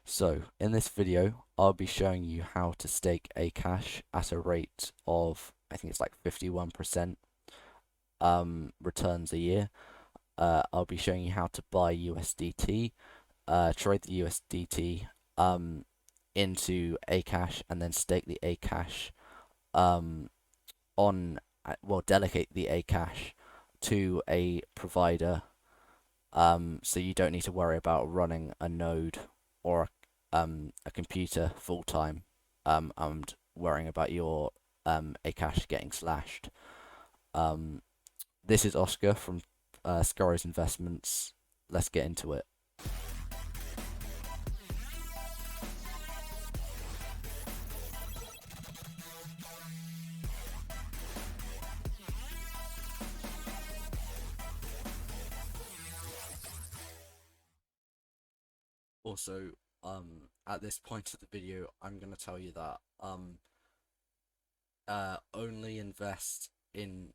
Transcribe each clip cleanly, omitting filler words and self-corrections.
So, in this video, I'll be showing you how to stake Akash at a rate of, I think it's like 51% returns a year. I'll be showing you how to buy USDT, trade the USDT into Akash, and then stake the Akash um, well, delegate the Akash to a provider, so you don't need to worry about running a node or a computer full time, and worrying about your Akash getting slashed. Um, this is Oscar from Scaro's Investments. Let's get into it. Also, at this point of the video, I'm gonna tell you that only invest in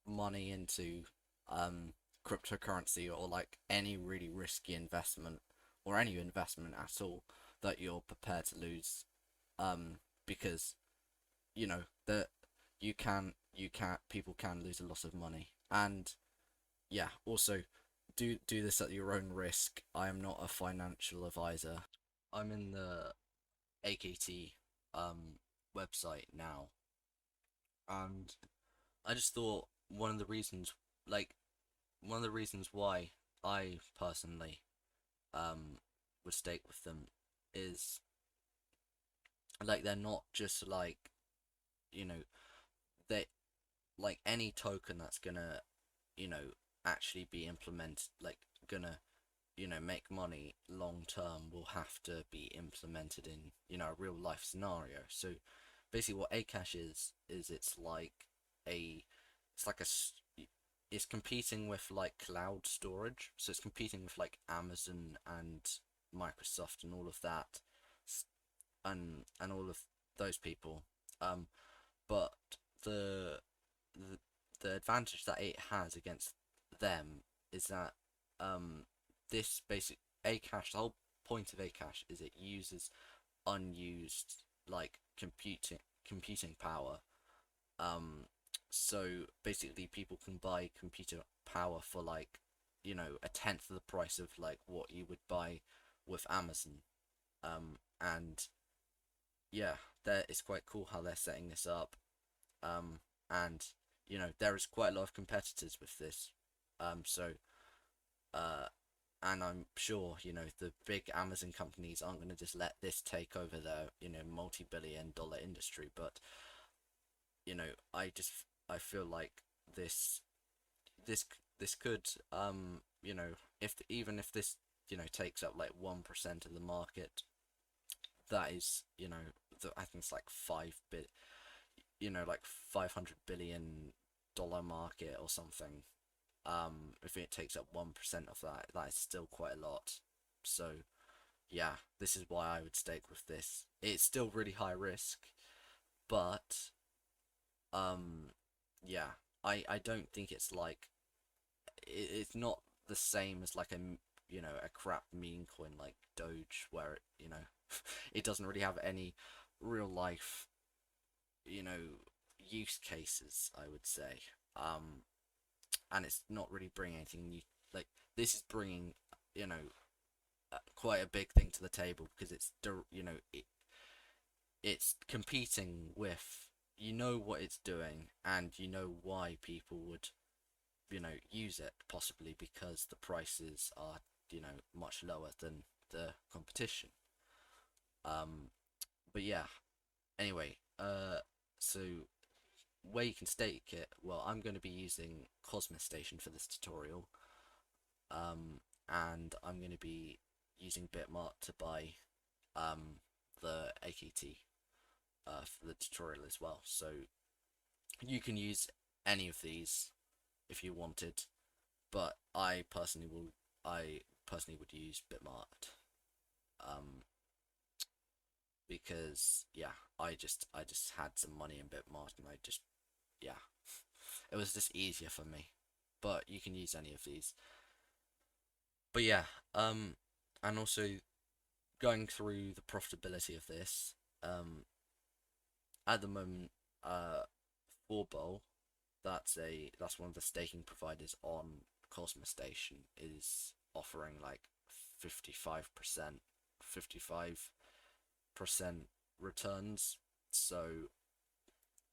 money into um cryptocurrency or like any really risky investment or any investment at all that you're prepared to lose, because you know that you can people can lose a lot of money. And yeah, also do this at your own risk. I am not a financial advisor. I'm in the AKT website now, and I just thought like one of the reasons why I personally um would stake with them is like they're not just like, you know, they like any token that's gonna, you know, actually be implemented, like gonna, make money long term, will have to be implemented in, a real life scenario. So basically what Akash is a it's like a it's competing with like cloud storage. So it's competing with like Amazon and Microsoft and all of that, and all of those people. Um, but the the the advantage that it has against them is that this basic Akash, the whole point of Akash is it uses unused like computing power. Um, so basically, people can buy computer power for like, a tenth of the price of like what you would buy with Amazon. And yeah, it's quite cool how they're setting this up. And there is quite a lot of competitors with this. So uh, and I'm sure the big Amazon companies aren't going to just let this take over their multi-billion-dollar industry. But I feel like this this this could, if even if this takes up like 1% of the market, that is, I think it's like 5 bit, like $500 billion market or something. If it takes up 1% of that, that is still quite a lot. So yeah, this is why I would stake with this. It's still really high risk, but um, yeah, I don't think it's like it's not the same as like a crap meme coin like Doge, where it doesn't really have any real life you know use cases, I would say. And it's not really bringing anything new. Like, this is bringing, quite a big thing to the table, because it's competing with, what it's doing, and why people would use it, possibly because the prices are much lower than the competition. um but yeah, anyway, so where you can stake it, well, I'm going to be using Cosmos Station for this tutorial. And I'm going to be using Bitmart to buy the AKT for the tutorial as well. So you can use any of these if you wanted, but I personally would use Bitmart, um, because yeah, I just had some money in Bitmart, and yeah, it was just easier for me. But you can use any of these. But yeah, and also going through the profitability of this, at the moment, Fourbowl, that's one of the staking providers on Cosmos Station, is offering like 55%, 55% returns. So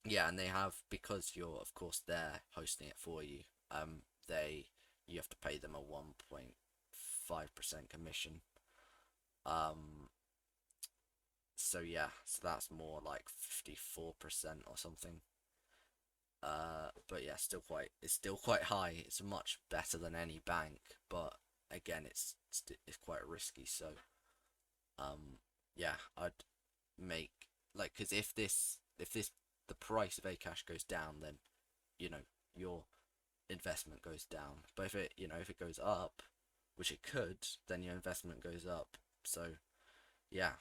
yeah, and they have, because you're of course there hosting it for you. They You have to pay them a 1.5% commission. Um, so yeah, so that's more like 54% or something. But yeah, it's still quite high. It's much better than any bank, but again, it's quite risky. So yeah, I'd make, like, because if this the price of Akash goes down, then you know your investment goes down. But if it goes up, which it could, then your investment goes up. So yeah,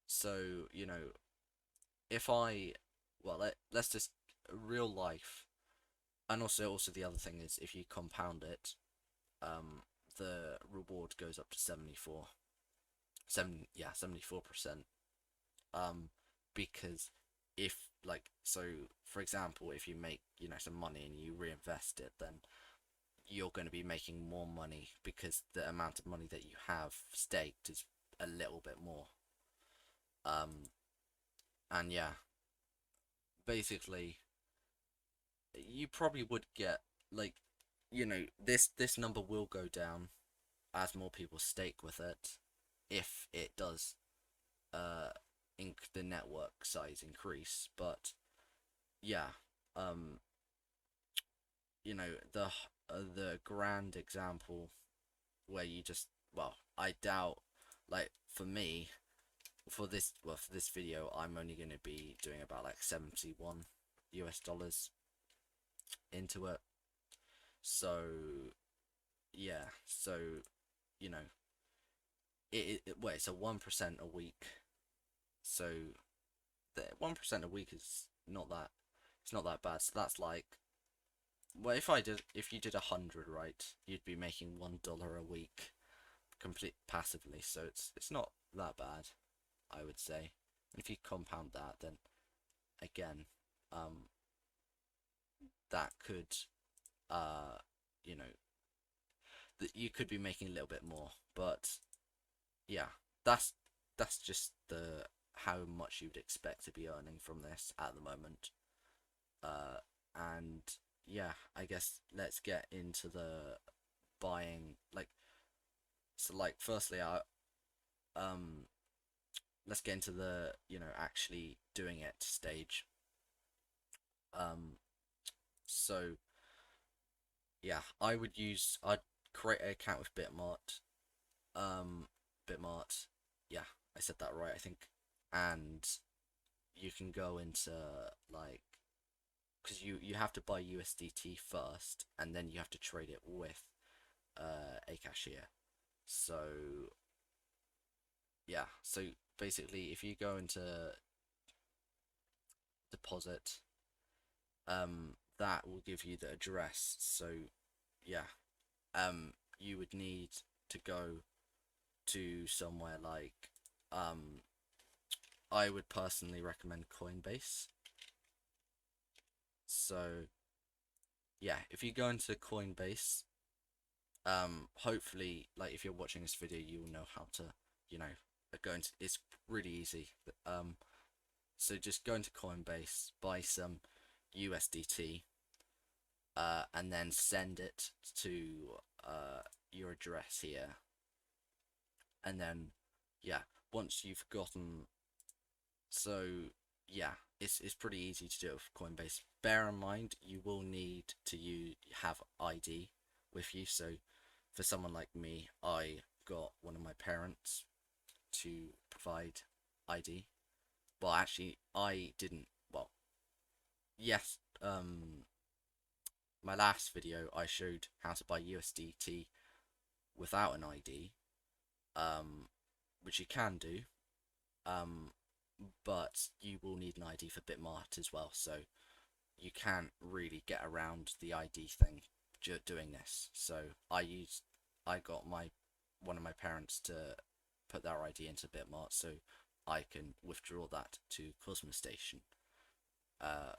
so if I, well, let's just real life, and also the other thing is, if you compound it, the reward goes up to 74%. Um, because if, like, so for example, if you make some money and you reinvest it, then you're going to be making more money because the amount of money that you have staked is a little bit more. Um, and yeah, basically, you probably would get, like, this number will go down as more people stake with it, if it does the network size increase. But yeah, um the grand example where you just, well, I doubt, like, for me, for this video, I'm only going to be doing about like 71 US dollars into it. So yeah, so you know wait, so 1% a week. So the 1% a week is not that, it's not that bad. So that's like, well, if you did 100, right, you'd be making $1 a week complete passively. So it's not that bad, I would say. If you compound that, then again, um, that could, uh, you know, that you could be making a little bit more. But yeah, that's just the how much you'd expect to be earning from this at the moment. And yeah, I guess let's get into the buying, like, so, like, firstly, I let's get into the actually doing it stage. Um, so yeah, I'd create an account with Bitmart. Um, Bitmart, yeah, I said that right, I think. And you can go into, like, because you have to buy USDT first, and then you have to trade it with a cashier. So yeah, so basically, if you go into deposit, that will give you the address. So yeah, you would need to go to somewhere like, I would personally recommend Coinbase. So yeah, if you go into Coinbase, hopefully, like, if you're watching this video, you will know how to, go into, it's really easy. So just go into Coinbase, buy some USDT, and then send it to your address here. And then yeah, once you've gotten, so yeah, it's pretty easy to do it with Coinbase. Bear in mind, you will need to have ID with you. So for someone like me, I got one of my parents to provide ID. Well, actually, I didn't. Well, yes. My last video, I showed how to buy USDT without an ID. Which you can do. Um, but you will need an ID for Bitmart as well. So you can't really get around the ID thing doing this. So I got one of my parents to put their ID into Bitmart so I can withdraw that to Cosmos Station, uh,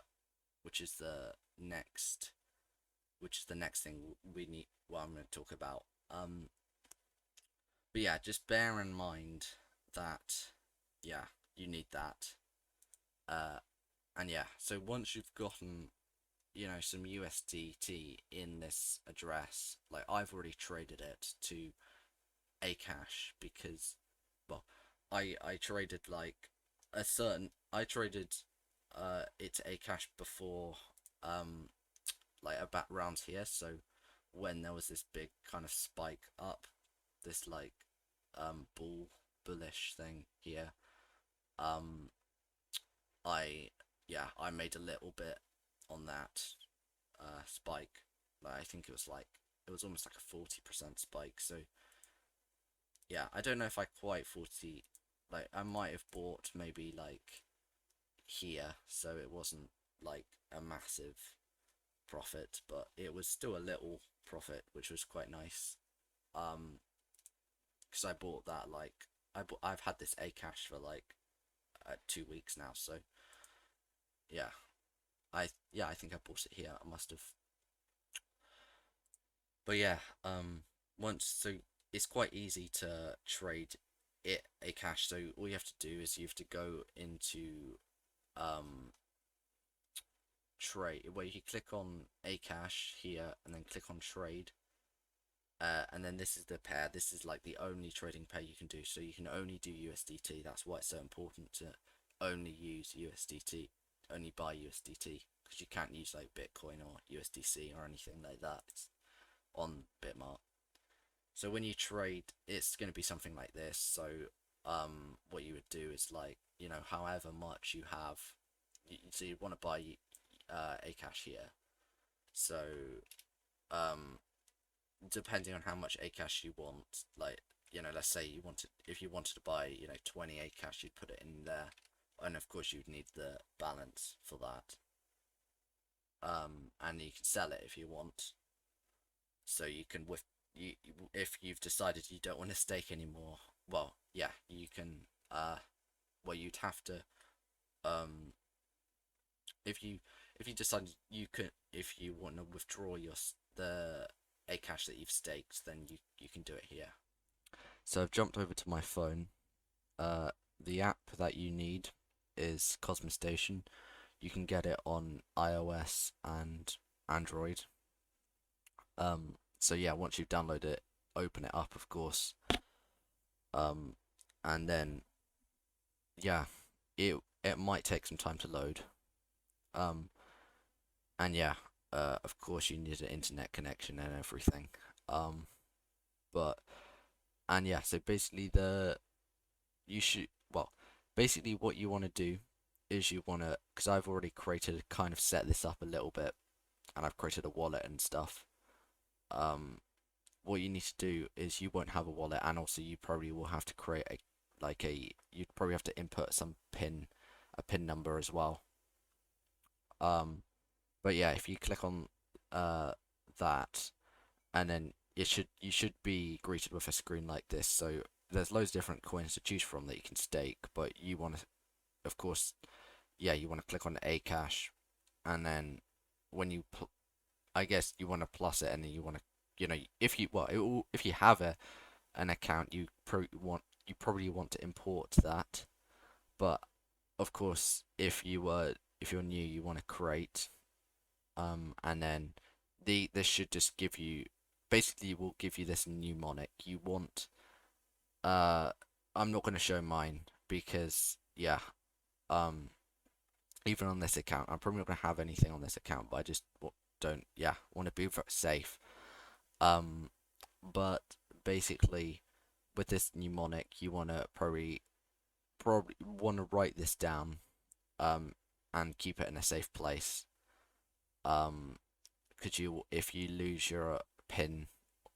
which is the next thing we need. Well, I'm going to talk about. But yeah, just bear in mind that yeah, you need that. Uh, and yeah, so once you've gotten some USDT in this address, like I've already traded it to Akash because, well, I traded like I traded it to Akash before like about round here, so when there was this big kind of spike up, this like bullish thing here, um I I made a little bit on that spike. Like, I think it was almost like a 40% spike. So yeah, I don't know if I quite 40, like I might have bought maybe like here, so it wasn't like a massive profit, but it was still a little profit, which was quite nice. Um, because I bought that like I've had this Akash for like 2 weeks now, so yeah, I think I bought it here. I must have. But yeah, once so it's quite easy to trade it Akash. So all you have to do is you have to go into um trade where you click on Akash here and then click on trade. And then this is the pair. This is like the only trading pair you can do. So you can only do USDT. That's why it's so important to only use USDT, only buy USDT, because you can't use like Bitcoin or USDC or anything like that. It's on Bitmart. So when you trade, it's going to be something like this. So what you would do is like however much you have, so you want to buy Akash here. So um depending on how much Akash you want, like let's say if you wanted to buy 20 Akash, you'd put it in there, and of course you'd need the balance for that. And you can sell it if you want. So you can if you've decided you don't want to stake anymore, well, yeah, you can. Well, you'd have to. If you decide you can, if you want to withdraw the Akash that you've staked, then you can do it here. So I've jumped over to my phone. The app that you need is Cosmos Station. You can get it on iOS and Android. So yeah, once you've downloaded it, open it up, of course. And then yeah, it might take some time to load. Um, and yeah, of course you need an internet connection and everything. Um, but and yeah, so basically you should well, basically what you want to do is you want to, because I've already kind of set this up a little bit, and I've created a wallet and stuff. What you need to do is you won't have a wallet, and also you probably will have to create you'd probably have to input a pin number as well. But yeah, if you click on that, and then you should be greeted with a screen like this. So there's loads of different coins to choose from that you can stake, but you want to, of course, yeah, you want to click on Akash, and then when I guess you want to plus it, and then you want to, if you have an account, you probably want to import that. But of course, if you're new, you want to create, and then this should just give you, basically will give you this mnemonic. You want, uh, I'm not going to show mine because yeah, um, even on this account, I'm probably not going to have anything on this account, but I just don't, yeah, want to be safe. Um, but basically, with this mnemonic, you want to probably want to write this down, um, and keep it in a safe place. Um, because if you lose your pin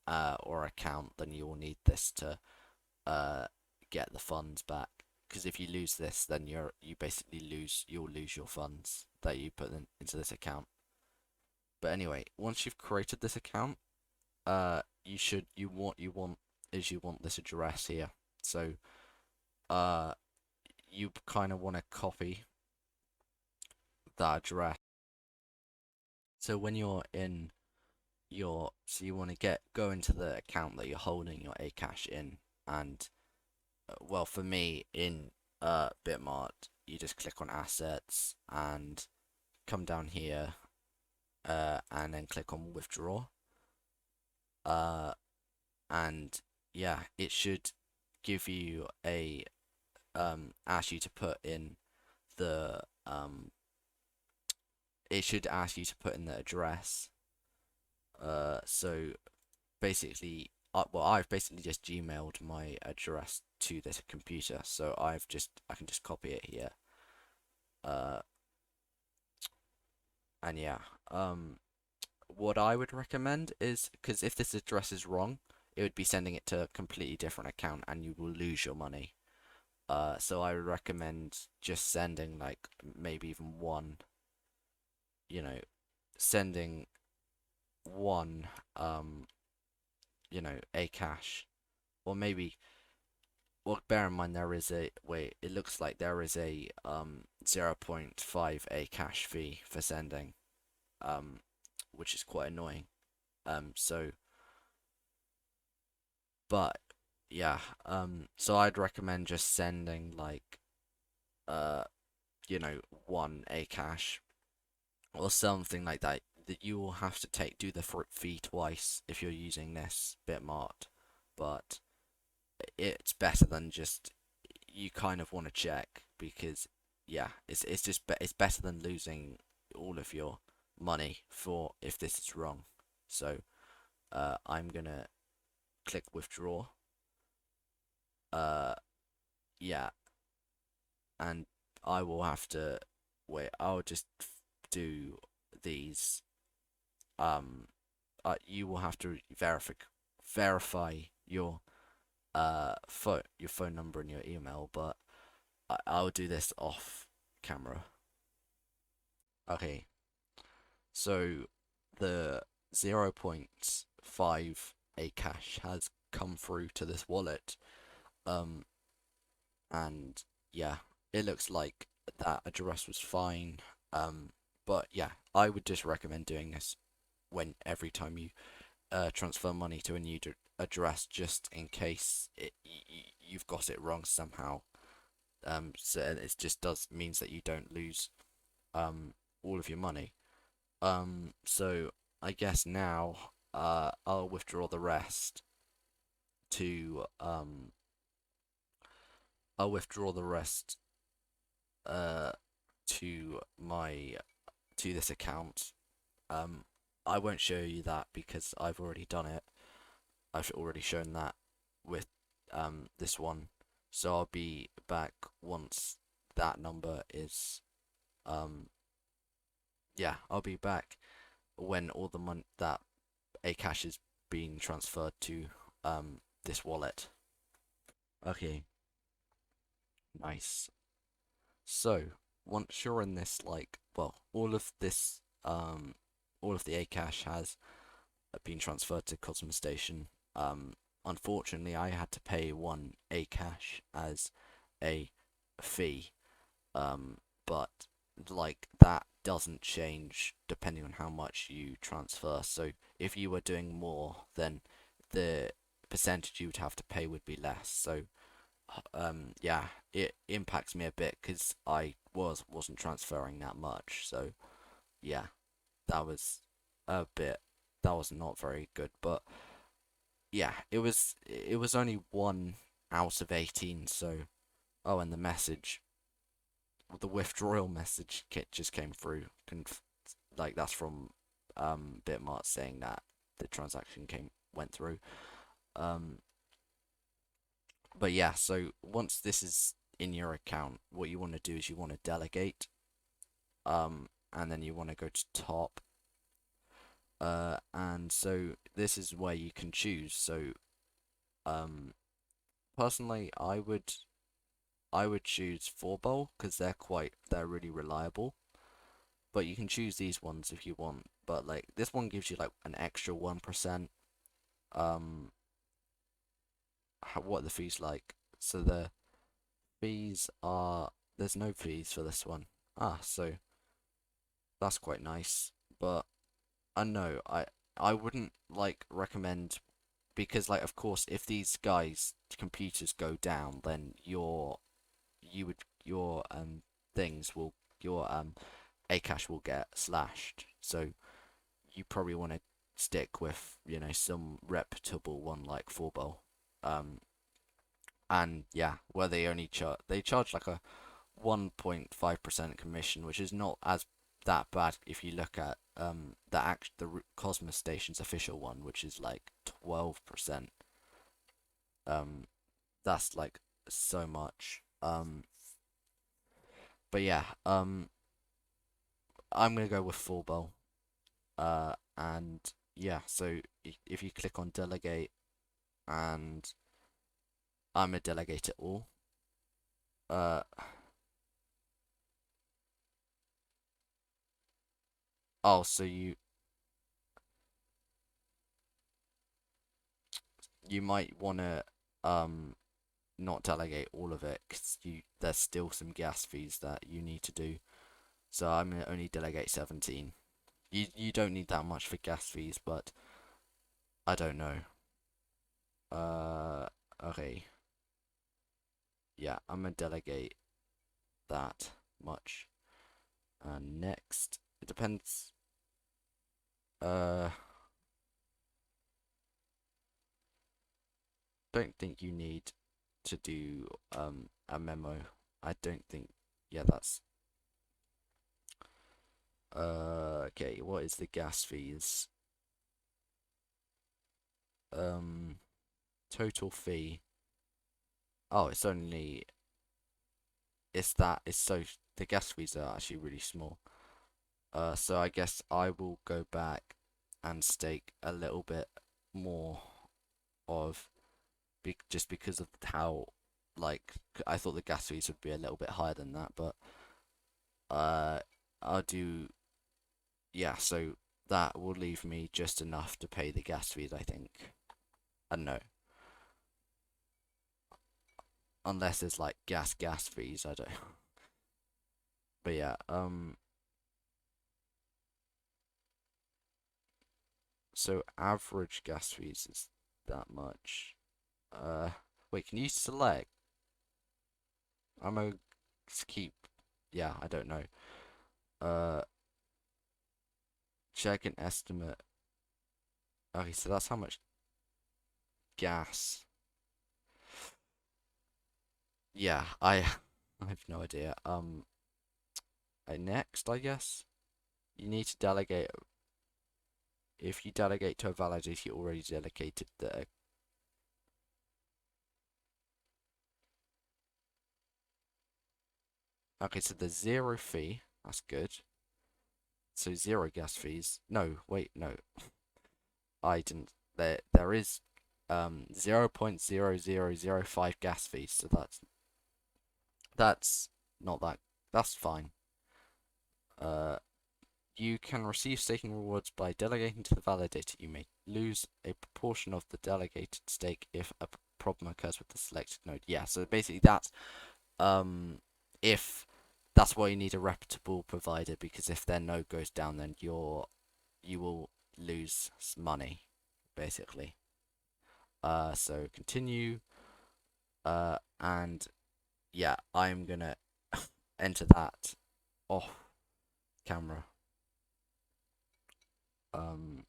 or account, then you will need this to uh get the funds back. Because if you lose this, then you basically you'll lose your funds that you put into this account. But anyway, once you've created this account, you want is you want this address here. So uh, you kind of want to copy that address. So when you're in so you want to go into the account that you're holding your Akash in, and well, for me in Bitmart, you just click on assets and come down here, and then click on withdraw. Uh, and yeah, it should give you a ask you to put in the it should ask you to put in the address. So basically, well, I've basically just Gmailed my address to this computer, so I can just copy it here. Uh, and yeah, what I would recommend is, because if this address is wrong, it would be sending it to a completely different account, and you will lose your money. So I would recommend just sending like maybe even one, you know, sending one, Akash, or maybe. Well, bear in mind there is a wait. It looks like there is a 0.5 Akash fee for sending, um, which is quite annoying. So, but yeah, so I'd recommend just sending like uh, one Akash or something like that. That you will have to do the fee twice if you're using this Bitmart, but it's better than just, you kind of want to check, because yeah, it's just it's better than losing all of your money for if this is wrong. So I'm gonna click withdraw. Uh yeah, and I will have to wait. I'll just do these. Um, you will have to verify your phone number and your email, but I'll do this off camera. Okay, so the 0.5 Akash has come through to this wallet. Um, and yeah, it looks like that address was fine. But yeah, I would just recommend doing this when every time you transfer money to a new address, just in case you've got it wrong somehow. So it just does means that you don't lose all of your money. So I guess now I'll withdraw the rest to I'll withdraw the rest uh to my to this account. Um, I won't show you that because I've already done it. I've already shown that with this one. So I'll be back once that number is yeah, I'll be back when all the money that Akash is being transferred to this wallet. Okay, nice. So once you're in this, like, well, all of the Akash has been transferred to Cosmo Station. Unfortunately, I had to pay one Akash as a fee. But like that doesn't change depending on how much you transfer. So if you were doing more, then the percentage you would have to pay would be less. So yeah, it impacts me a bit because wasn't transferring that much. So yeah, that was a bit that was not very good. But yeah, it was only one out of 18. So oh, and the withdrawal message kit just came through. Like that's from Bitmart saying that the transaction went through. Um, but yeah, so once this is in your account, what you want to do is you want to delegate, and then you want to go to top, and so this is where you can choose. So, um, personally, I would choose 4 bowl because they're really reliable. But you can choose these ones if you want. But like this one gives you like an extra 1%. Um, what are the fees like? So the fees are there's no fees for this one. So that's quite nice. But I know I wouldn't like recommend because like of course if these guys computers go down then your things will your Akash will get slashed. So you probably want to stick with some reputable one like Fourbow. Um, and yeah, where they charge like a 1.5% commission, which is not as that bad if you look at the Cosmos Station's official one, which is like 12%. Um, that's like so much. But yeah, I'm gonna go with Fourbow. And yeah, so if you click on delegate and I'm a delegate it all. Uh, oh, so you might wanna um not delegate all of it because there's still some gas fees that you need to do. So I'm gonna only delegate 17. You don't need that much for gas fees, but I don't know. Uh, okay, yeah, I'm gonna delegate that much. And next, it depends. Uh, don't think you need to do a memo. I don't think. Yeah, that's okay. What is the gas fees? Um, total fee. Oh, it's so the gas fees are actually really small. So I guess I will go back and stake a little bit more of just because of how like I thought the gas fees would be a little bit higher than that, but uh I'll do yeah, so that will leave me just enough to pay the gas fees, I think. I don't know. Unless it's like gas fees, I don't. But yeah, so average gas fees is that much. Uh, wait, can you select? I'm gonna keep. Yeah, I don't know. Uh, check an estimate. Okay, so that's how much gas. Yeah, I have no idea. Next, I guess you need to delegate. If you delegate to a validator, you already delegated the. Okay, so there's zero fee. That's good. So zero gas fees. No, wait, no. I didn't. There is 0.0005 gas fees, so that's not that. That's fine. Uh, you can receive staking rewards by delegating to the validator. You may lose a proportion of the delegated stake if a problem occurs with the selected node. Yeah, so basically that's if that's why you need a reputable provider because if their node goes down, then you will lose money, basically. So continue. And yeah, I'm gonna enter that off camera. Um,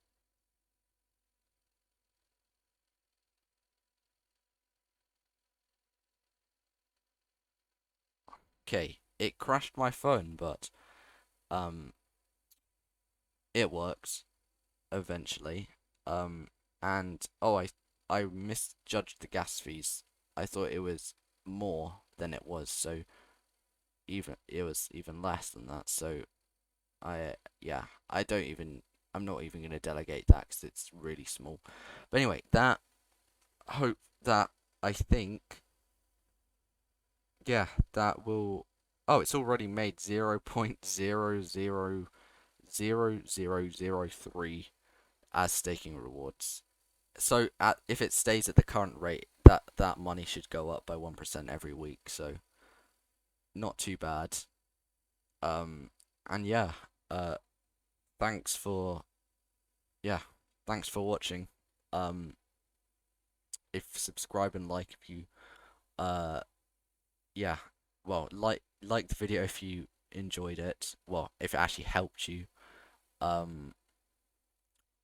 okay, it crashed my phone, but um, it works eventually. Um, and oh, I misjudged the gas fees. I thought it was more than it was, so it was even less than that. So yeah, I'm not even gonna delegate that because it's really small. But anyway, hope that I think yeah that will. Oh, it's already made 0.00003 as staking rewards. So if it stays at the current rate, that money should go up by 1% every week. So not too bad. Um, and yeah, uh, thanks for yeah, thanks for watching. Um, if subscribe and like if you uh yeah, well like the video if you enjoyed it. Well, if it actually helped you. Um,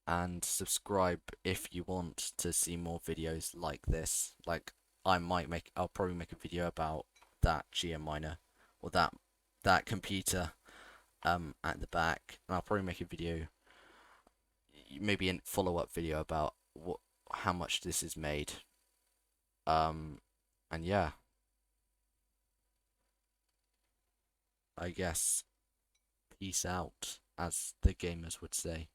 and subscribe if you want to see more videos like this. Like I'll probably make a video about that GM miner or that computer at the back, and I'll probably make a video, maybe a follow-up video about how much this is made. Um, and yeah, I guess peace out, as the gamers would say.